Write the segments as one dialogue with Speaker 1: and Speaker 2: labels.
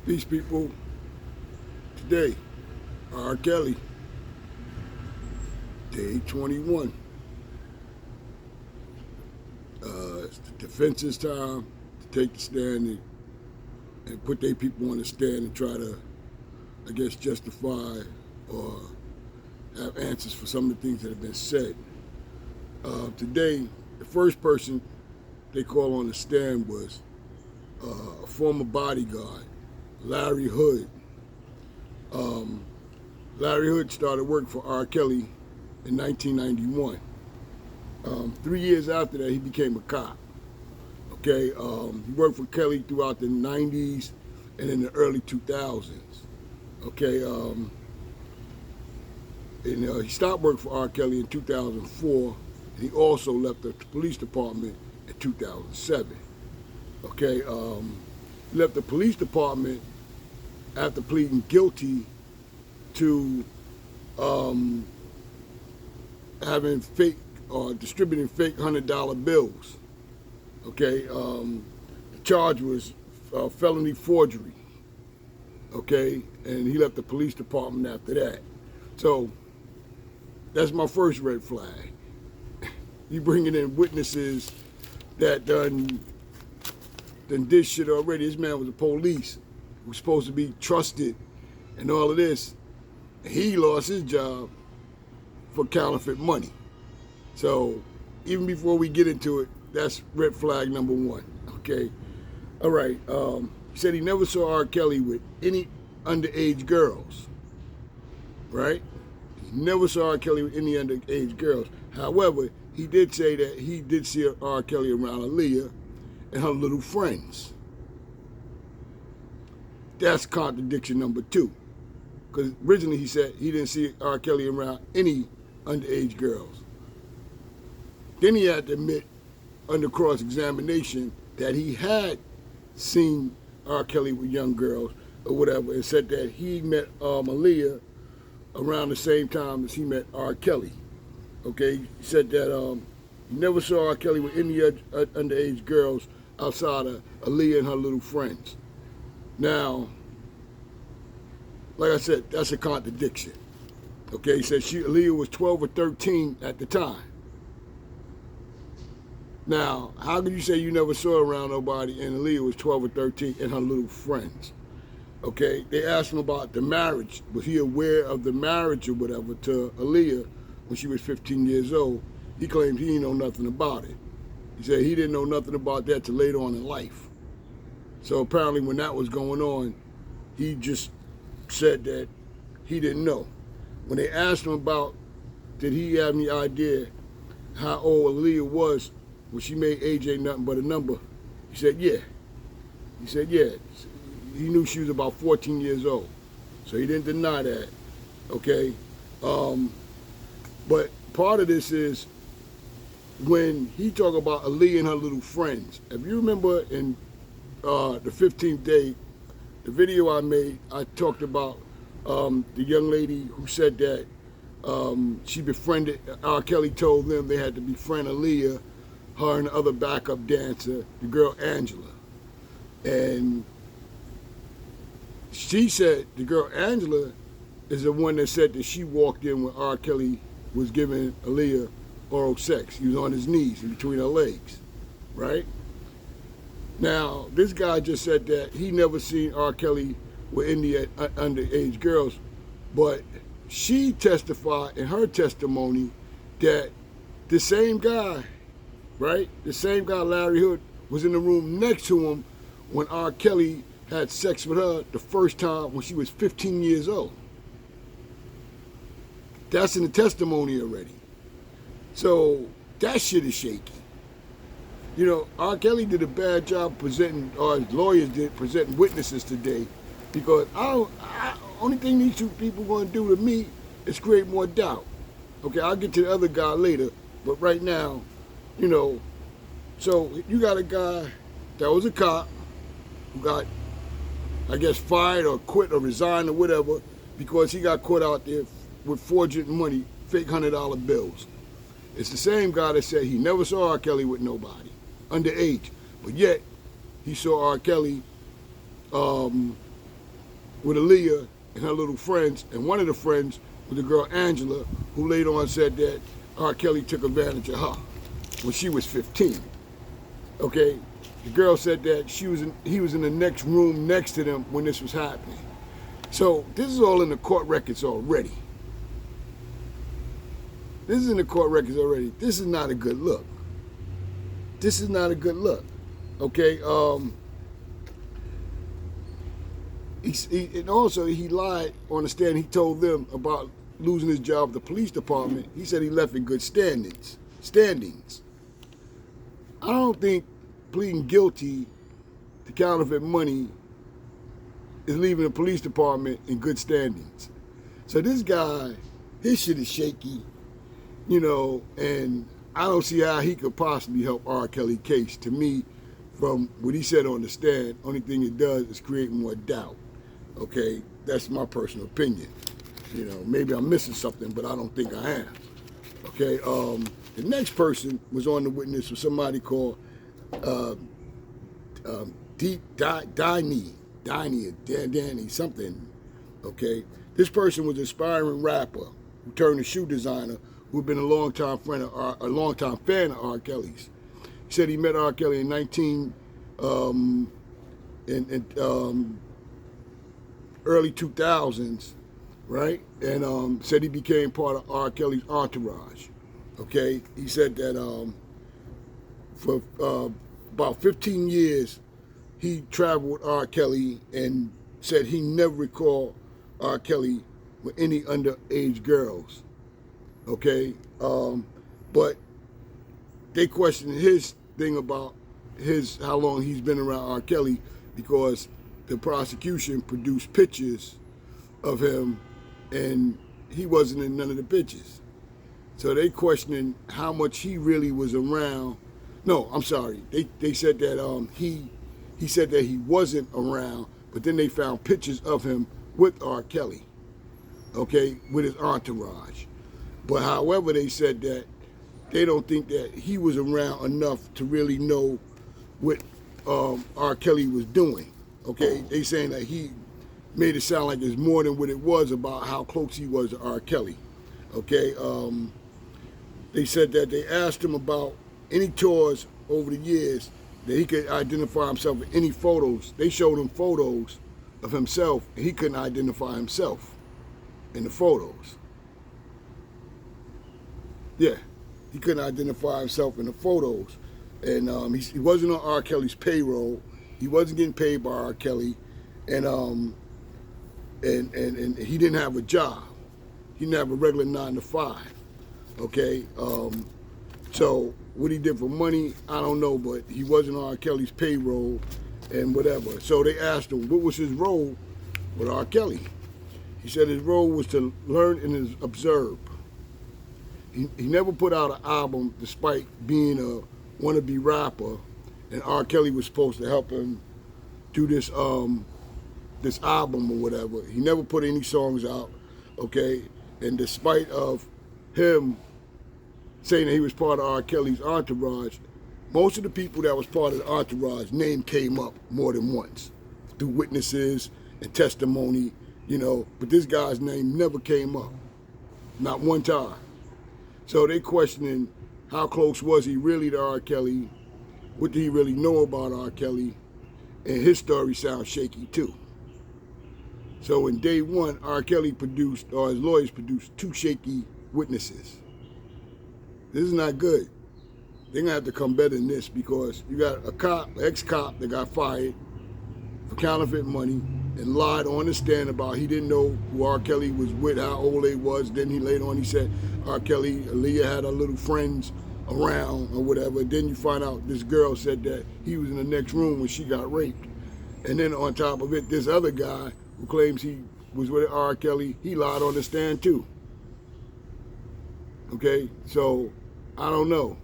Speaker 1: These people today, R. Kelly, day 21. It's the defense's time to take the stand and put their people on the stand and try to, I guess, justify or have answers for some of the things that have been said. Today, the first person they called on the stand was a former bodyguard, Larry Hood. Larry Hood started work for R. Kelly in 1991. 3 years after that, he became a cop. Okay, he worked for Kelly throughout the 90s and in the early 2000s. Okay, he stopped work for R. Kelly in 2004. And he also left the police department in 2007. Okay, he left the police department after pleading guilty to having fake or distributing fake $100 bills. Okay, the charge was felony forgery. Okay, and he left the police department after that. So that's my first red flag. You bringing in witnesses that done this shit already. This man was a police who was supposed to be trusted and all of this. He lost his job for counterfeit money. So even before we get into it, that's red flag number one. Okay. All right. He said he never saw R. Kelly with any underage girls. Right? He never saw R. Kelly with any underage girls. However, he did say that he did see R. Kelly around Aaliyah and her little friends. That's contradiction number two. Because originally he said he didn't see R. Kelly around any underage girls. Then he had to admit under cross-examination that he had seen R. Kelly with young girls or whatever, and said that he met Aaliyah around the same time as he met R. Kelly. Okay, he said that he never saw R. Kelly with any underage girls outside of Aaliyah and her little friends. Now, like I said, that's a contradiction. Okay, he said Aaliyah was 12 or 13 at the time. Now, how can you say you never saw her around nobody and Aaliyah was 12 or 13 and her little friends? Okay, they asked him about the marriage. Was he aware of the marriage or whatever to Aaliyah when she was 15 years old? He claimed he didn't know nothing about it. He said he didn't know nothing about that till later on in life. So apparently when that was going on, he just said that he didn't know. When they asked him about did he have any idea how old Aaliyah was when she made age ain't nothing but a number, he said yeah. He said yeah. He knew she was about 14 years old. So he didn't deny that. Okay? But part of this is when he talk about Aaliyah and her little friends. If you remember in the 15th day, the video I made, I talked about the young lady who said that she befriended, R. Kelly told them they had to befriend Aaliyah, her and the other backup dancer, the girl Angela. And she said the girl Angela is the one that said that she walked in when R. Kelly was giving Aaliyah oral sex. He was on his knees in between her legs, right? Now, this guy just said that he never seen R. Kelly with any underage girls, but she testified in her testimony that the same guy, right? The same guy, Larry Hood, was in the room next to him when R. Kelly had sex with her the first time when she was 15 years old. That's in the testimony already. So that shit is shaky. You know, R. Kelly did a bad job presenting, or his lawyers did, presenting witnesses today, because only thing these two people going to do to me is create more doubt. Okay, I'll get to the other guy later, but right now, you know, so you got a guy that was a cop who got, I guess, fired or quit or resigned or whatever because he got caught out there with forging money, fake $100 bills. It's the same guy that said he never saw R. Kelly with nobody, underage, but yet he saw R. Kelly with Aaliyah and her little friends, and one of the friends was the girl Angela, who later on said that R. Kelly took advantage of her when she was 15. Okay, the girl said that he was in the next room next to them when this was happening. So this is all in the court records already. This is in the court records already. This is not a good look. This is not a good look. Okay. And also he lied on the stand. He told them about losing his job at the police department. He said he left in good standings. I don't think pleading guilty to counterfeit money is leaving the police department in good standings. So this guy, his shit is shaky, you know, and I don't see how he could possibly help R. Kelly case. To me, from what he said on the stand, only thing it does is create more doubt. Okay, that's my personal opinion. You know, maybe I'm missing something, but I don't think I am. Okay, the next person was on the witness was somebody called Danny something. Okay, this person was an aspiring rapper who turned a shoe designer who had been a longtime fan of R. Kelly's. He said he met R. Kelly in early 2000s, right? And said he became part of R. Kelly's entourage. Okay, he said that for about 15 years he traveled with R. Kelly, and said he never recalled R. Kelly with any underage girls. Okay, but they questioned his thing about how long he's been around R. Kelly, because the prosecution produced pictures of him and he wasn't in none of the pictures. So they questioning how much he really was around. No, I'm sorry. They said that he said that he wasn't around, but then they found pictures of him with R. Kelly, okay, with his entourage. But however, they said that they don't think that he was around enough to really know what R. Kelly was doing. Okay, they saying that he made it sound like it's more than what it was about how close he was to R. Kelly. Okay, they said that they asked him about any tours over the years that he could identify himself in any photos. They showed him photos of himself, and he couldn't identify himself in the photos. Yeah, he couldn't identify himself in the photos. And he wasn't on R. Kelly's payroll. He wasn't getting paid by R. Kelly. And he didn't have a job. He didn't have a regular 9-to-5. Okay? So what he did for money, I don't know, but he wasn't on R. Kelly's payroll and whatever. So they asked him, what was his role with R. Kelly? He said his role was to learn and observe. He never put out an album despite being a wannabe rapper, and R. Kelly was supposed to help him do this this album or whatever. He never put any songs out, okay? And despite of him saying that he was part of R. Kelly's entourage, most of the people that was part of the entourage name came up more than once through witnesses and testimony, you know, but this guy's name never came up, not one time. So they questioning how close was he really to R. Kelly, what did he really know about R. Kelly, and his story sounds shaky too. So in day one, R. Kelly produced, or his lawyers produced, 2 shaky witnesses. This is not good. They're gonna have to come better than this, because you got a cop, ex-cop that got fired for counterfeit money and lied on the stand about he didn't know who R. Kelly was with, how old they was. Then he later on he said R. Kelly, Aaliyah had her little friends around or whatever. Then you find out this girl said that he was in the next room when she got raped. And then on top of it, this other guy who claims he was with R. Kelly, he lied on the stand too. Okay, so I don't know.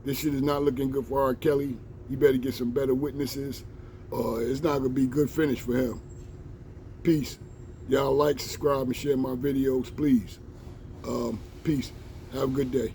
Speaker 1: This shit is not looking good for R. Kelly. He better get some better witnesses, or it's not gonna be a good finish for him. Peace. Y'all like, subscribe, and share my videos, please. Peace. Have a good day.